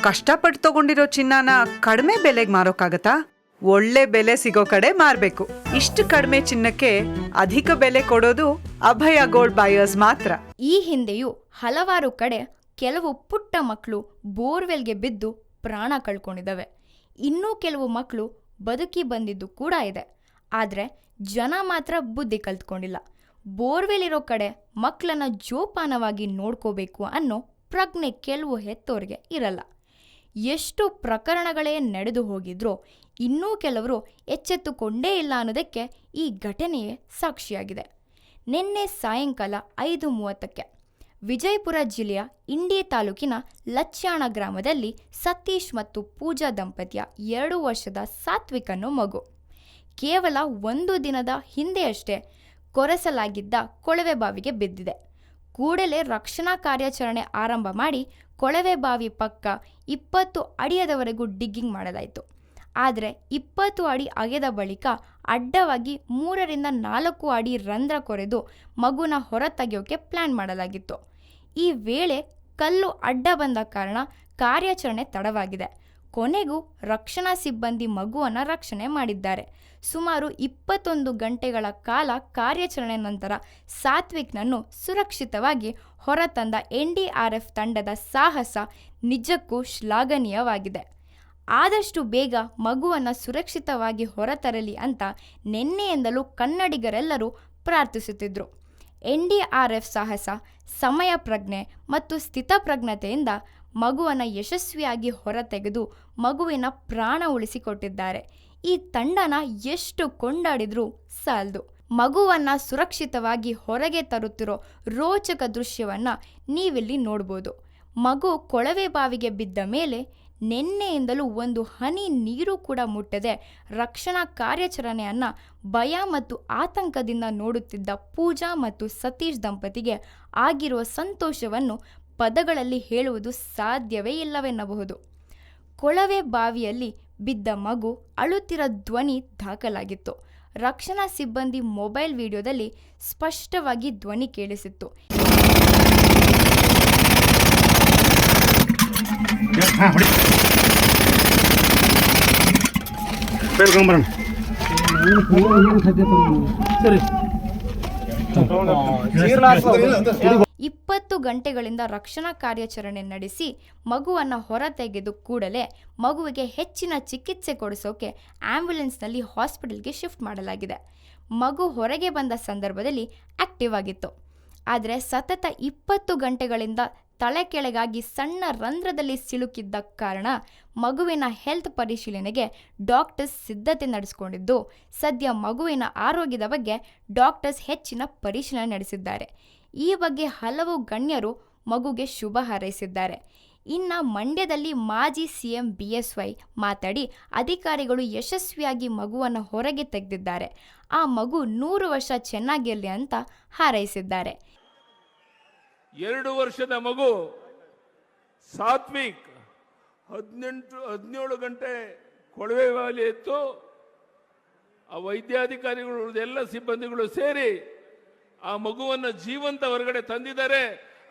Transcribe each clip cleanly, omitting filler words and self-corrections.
ಕಷ್ಟಪಟ್ಟು ತಗೊಂಡಿರೋ ಚಿನ್ನನ ಕಡಿಮೆ ಬೆಲೆಗೆ ಮಾರೋಕ್ಕಾಗತ್ತಾ? ಒಳ್ಳೆ ಬೆಲೆ ಸಿಗೋ ಕಡೆ ಮಾರ್ಬೇಕು. ಇಷ್ಟು ಕಡಿಮೆ ಚಿನ್ನಕ್ಕೆ ಅಧಿಕ ಬೆಲೆ ಕೊಡೋದು ಅಭಯ ಗೋಲ್ಡ್ ಬಯರ್ಸ್ ಮಾತ್ರ. ಈ ಹಿಂದೆಯೂ ಹಲವಾರು ಕಡೆ ಕೆಲವು ಪುಟ್ಟ ಮಕ್ಕಳು ಬೋರ್ವೆಲ್ಗೆ ಬಿದ್ದು ಪ್ರಾಣ ಕಳ್ಕೊಂಡಿದ್ದಾವೆ. ಇನ್ನೂ ಕೆಲವು ಮಕ್ಕಳು ಬದುಕಿ ಬಂದಿದ್ದು ಕೂಡ ಇದೆ. ಆದರೆ ಜನ ಮಾತ್ರ ಬುದ್ಧಿ ಕಲ್ತ್ಕೊಂಡಿಲ್ಲ. ಬೋರ್ವೆಲ್ ಇರೋ ಕಡೆ ಮಕ್ಕಳನ್ನ ಜೋಪಾನವಾಗಿ ನೋಡ್ಕೋಬೇಕು ಅನ್ನೋ ಪ್ರಜ್ಞೆ ಕೆಲವು ಹೆತ್ತೋರಿಗೆ ಇರಲ್ಲ. ಎಷ್ಟು ಪ್ರಕರಣಗಳೇ ನಡೆದು ಹೋಗಿದ್ರೂ ಇನ್ನೂ ಕೆಲವರು ಎಚ್ಚೆತ್ತುಕೊಂಡೇ ಇಲ್ಲ ಅನ್ನೋದಕ್ಕೆ ಈ ಘಟನೆಯೇ ಸಾಕ್ಷಿಯಾಗಿದೆ. ನಿನ್ನೆ ಸಾಯಂಕಾಲ 5:30ಕ್ಕೆ ವಿಜಯಪುರ ಜಿಲ್ಲೆಯ ಇಂಡಿ ತಾಲೂಕಿನ ಲಚ್ಚಾಣ ಗ್ರಾಮದಲ್ಲಿ ಸತೀಶ್ ಮತ್ತು ಪೂಜಾ ದಂಪತಿಯ 2 ವರ್ಷದ ಸಾತ್ವಿಕ್ ಅನ್ನೋ ಮಗು ಕೇವಲ 1 ದಿನದ ಹಿಂದೆಯಷ್ಟೇ ಕೊರೆಸಲಾಗಿದ್ದ ಕೊಳವೆ ಬಾವಿಗೆ ಬಿದ್ದಿದೆ. ಕೂಡಲೇ ರಕ್ಷಣಾ ಕಾರ್ಯಾಚರಣೆ ಆರಂಭ ಮಾಡಿ ಕೊಳವೆ ಬಾವಿ ಪಕ್ಕ 20 ಅಡಿಯದವರೆಗೂ ಡಿಗ್ಗಿಂಗ್ ಮಾಡಲಾಯಿತು. ಆದರೆ 20 ಅಡಿ ಅಗೆದ ಬಳಿಕ ಅಡ್ಡವಾಗಿ 3ರಿಂದ 4 ಅಡಿ ರಂಧ್ರ ಕೊರೆದು ಮಗುನ ಹೊರ ತೆಗೆಯೋಕೆ ಪ್ಲಾನ್ ಮಾಡಲಾಗಿತ್ತು. ಈ ವೇಳೆ ಕಲ್ಲು ಅಡ್ಡ ಬಂದ ಕಾರಣ ಕಾರ್ಯಾಚರಣೆ ತಡವಾಗಿದೆ. ಕೊನೆಗೂ ರಕ್ಷಣಾ ಸಿಬ್ಬಂದಿ ಮಗುವನ್ನು ರಕ್ಷಣೆ ಮಾಡಿದ್ದಾರೆ. ಸುಮಾರು 21 ಗಂಟೆಗಳ ಕಾಲ ಕಾರ್ಯಾಚರಣೆ ನಂತರ ಸಾತ್ವಿಕ್ನನ್ನು ಸುರಕ್ಷಿತವಾಗಿ ಹೊರತಂದ NDRF ತಂಡದ ಸಾಹಸ ನಿಜಕ್ಕೂ ಶ್ಲಾಘನೀಯವಾಗಿದೆ. ಆದಷ್ಟು ಬೇಗ ಮಗುವನ್ನು ಸುರಕ್ಷಿತವಾಗಿ ಹೊರತರಲಿ ಅಂತ ನಿನ್ನೆಯಿಂದಲೂ ಕನ್ನಡಿಗರೆಲ್ಲರೂ ಪ್ರಾರ್ಥಿಸುತ್ತಿದ್ದರು. NDRF ಸಾಹಸ, ಸಮಯ ಪ್ರಜ್ಞೆ ಮತ್ತು ಸ್ಥಿತಪ್ರಜ್ಞತೆಯಿಂದ ಮಗುವನ್ನು ಯಶಸ್ವಿಯಾಗಿ ಹೊರತೆಗೆದು ಮಗುವಿನ ಪ್ರಾಣ ಉಳಿಸಿಕೊಟ್ಟಿದ್ದಾರೆ. ಈ ತಂಡನ ಎಷ್ಟು ಕೊಂಡಾಡಿದ್ರೂ ಸಾಲದು. ಮಗುವನ್ನು ಸುರಕ್ಷಿತವಾಗಿ ಹೊರಗೆ ತರುತ್ತಿರೋ ರೋಚಕ ದೃಶ್ಯವನ್ನು ನೀವಿಲ್ಲಿ ನೋಡ್ಬೋದು. ಮಗು ಕೊಳವೆ ಬಾವಿಗೆ ಬಿದ್ದ ಮೇಲೆ ನಿನ್ನೆಯಿಂದಲೂ ಒಂದು ಹನಿ ನೀರು ಕೂಡ ಮುಟ್ಟದೆ ರಕ್ಷಣಾ ಕಾರ್ಯಾಚರಣೆಯನ್ನು ಭಯ ಮತ್ತು ಆತಂಕದಿಂದ ನೋಡುತ್ತಿದ್ದ ಪೂಜಾ ಮತ್ತು ಸತೀಶ್ ದಂಪತಿಗೆ ಆಗಿರುವ ಸಂತೋಷವನ್ನು ಪದಗಳಲ್ಲಿ ಹೇಳುವುದು ಸಾಧ್ಯವೇ ಇಲ್ಲವೆನ್ನಬಹುದು. ಕೊಳವೆ ಬಾವಿಯಲ್ಲಿ ಬಿದ್ದ ಮಗು ಅಳುತ್ತಿರೋ ಧ್ವನಿ ದಾಖಲಾಗಿತ್ತು. ರಕ್ಷಣಾ ಸಿಬ್ಬಂದಿ ಮೊಬೈಲ್ ವಿಡಿಯೋದಲ್ಲಿ ಸ್ಪಷ್ಟವಾಗಿ ಧ್ವನಿ ಕೇಳಿಸಿತ್ತು. ಇಪ್ಪತ್ತು ಗಂಟೆಗಳಿಂದ ರಕ್ಷಣಾ ಕಾರ್ಯಾಚರಣೆ ನಡೆಸಿ ಮಗುವನ್ನು ಹೊರತೆಗೆದು ಕೂಡಲೇ ಮಗುವಿಗೆ ಹೆಚ್ಚಿನ ಚಿಕಿತ್ಸೆ ಕೊಡಿಸೋಕೆ ಆಂಬ್ಯುಲೆನ್ಸ್ನಲ್ಲಿ ಹಾಸ್ಪಿಟಲ್ಗೆ ಶಿಫ್ಟ್ ಮಾಡಲಾಗಿದೆ. ಮಗು ಹೊರಗೆ ಬಂದ ಸಂದರ್ಭದಲ್ಲಿ ಆಕ್ಟಿವ್ ಆಗಿತ್ತು. ಆದರೆ ಸತತ 20 ಗಂಟೆಗಳಿಂದ ತಲೆ ಕೆಳಗಾಗಿ ಸಣ್ಣ ರಂಧ್ರದಲ್ಲಿ ಸಿಲುಕಿದ್ದ ಕಾರಣ ಮಗುವಿನ ಹೆಲ್ತ್ ಪರಿಶೀಲನೆಗೆ ಡಾಕ್ಟರ್ಸ್ ಸಿದ್ಧತೆ ನಡೆಸಿಕೊಂಡಿದ್ದು, ಸದ್ಯ ಮಗುವಿನ ಆರೋಗ್ಯದ ಬಗ್ಗೆ ಡಾಕ್ಟರ್ಸ್ ಹೆಚ್ಚಿನ ಪರಿಶೀಲನೆ ನಡೆಸಿದ್ದಾರೆ. ಈ ಬಗ್ಗೆ ಹಲವು ಗಣ್ಯರು ಮಗುಗೆ ಶುಭ ಹಾರೈಸಿದ್ದಾರೆ. ಇನ್ನು ಮಂಡ್ಯದಲ್ಲಿ ಮಾಜಿ CM BSY ಮಾತಾಡಿ ಅಧಿಕಾರಿಗಳು ಯಶಸ್ವಿಯಾಗಿ ಮಗುವನ್ನು ಹೊರಗೆ ತೆಗೆದಿದ್ದಾರೆ, ಆ ಮಗು 100 ವರ್ಷ ಚೆನ್ನಾಗಿರಲಿ ಅಂತ ಹಾರೈಸಿದ್ದಾರೆ. 2 ವರ್ಷದ ಮಗು ಸಾತ್ವಿಕ್ 17 ಗಂಟೆ ಕೊಳವೆ ಬಾವಿಯಲ್ಲಿ ಇತ್ತು. ಆ ವೈದ್ಯಾಧಿಕಾರಿಗಳು ಎಲ್ಲ ಸಿಬ್ಬಂದಿಗಳು ಸೇರಿ ಆ ಮಗುವನ್ನು ಜೀವಂತ ಹೊರಗಡೆ ತಂದಿದ್ದಾರೆ.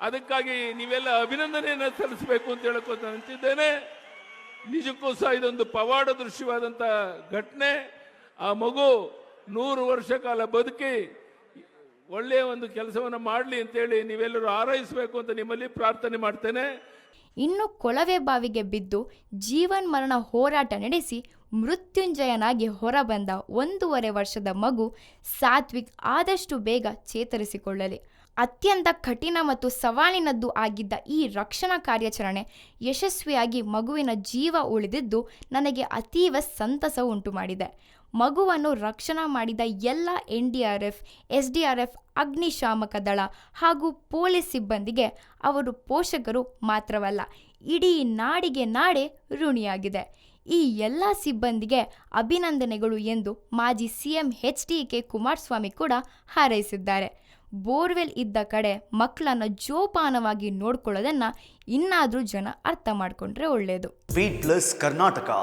ಅದಕ್ಕಾಗಿ ನೀವೆಲ್ಲ ಅಭಿನಂದನೆಯನ್ನು ಸಲ್ಲಿಸಬೇಕು ಅಂತ ಹೇಳಕ್ಕೆ ಅಂತಿದ್ದೇನೆ. ನಿಜಕ್ಕೂ ಸಹ ಇದೊಂದು ಪವಾಡ ದೃಶ್ಯವಾದಂಥ ಘಟನೆ. ಆ ಮಗು 100 ವರ್ಷ ಕಾಲ ಬದುಕಿ ಒಳ್ಳೆಯ ಒಂದು ಕೆಲಸವನ್ನು ಮಾಡಲಿ ಅಂತೇಳಿ ನೀವೆಲ್ಲರೂ ಹಾರೈಸಬೇಕು ಅಂತ ನಿಮ್ಮಲ್ಲಿ ಪ್ರಾರ್ಥನೆ ಮಾಡ್ತೇನೆ. ಇನ್ನು ಕೊಳವೆ ಬಾವಿಗೆ ಬಿದ್ದು ಜೀವನ್ಮರಣ ಹೋರಾಟ ನಡೆಸಿ ಮೃತ್ಯುಂಜಯನಾಗಿ ಹೊರಬಂದ 1.5 ವರ್ಷದ ಮಗು ಸಾತ್ವಿಕ್ ಆದಷ್ಟು ಬೇಗ ಚೇತರಿಸಿಕೊಳ್ಳಲಿ. ಅತ್ಯಂತ ಕಠಿಣ ಮತ್ತು ಸವಾಲಿನದ್ದು ಆಗಿದ್ದ ಈ ರಕ್ಷಣಾ ಕಾರ್ಯಾಚರಣೆ ಯಶಸ್ವಿಯಾಗಿ ಮಗುವಿನ ಜೀವ ಉಳಿದಿದ್ದು ನನಗೆ ಅತೀವ ಸಂತಸ ಉಂಟು ಮಾಡಿದೆ. ಮಗುವನ್ನು ರಕ್ಷಣಾ ಮಾಡಿದ ಎಲ್ಲ NDRF, SDRF, ಅಗ್ನಿಶಾಮಕ ದಳ ಹಾಗೂ ಪೊಲೀಸ್ ಸಿಬ್ಬಂದಿಗೆ ಅವರು ಪೋಷಕರು ಮಾತ್ರವಲ್ಲ, ಇಡೀ ನಾಡಿಗೆ ನಾಡೇ ಋಣಿಯಾಗಿದೆ. ಈ ಎಲ್ಲ ಸಿಬ್ಬಂದಿಗೆ ಅಭಿನಂದನೆಗಳು ಎಂದು ಮಾಜಿ CM HDK ಕುಮಾರಸ್ವಾಮಿ ಕೂಡ ಹಾರೈಸಿದ್ದಾರೆ. ಬೋರ್ವೆಲ್ ಇದ್ದ ಕಡೆ ಮಕ್ಕಳನ್ನು ಜೋಪಾನವಾಗಿ ನೋಡ್ಕೊಳ್ಳೋದನ್ನ ಇನ್ನಾದರೂ ಜನ ಅರ್ಥ ಮಾಡ್ಕೊಂಡ್ರೆ ಒಳ್ಳೆಯದು. Beat Plus Karnataka.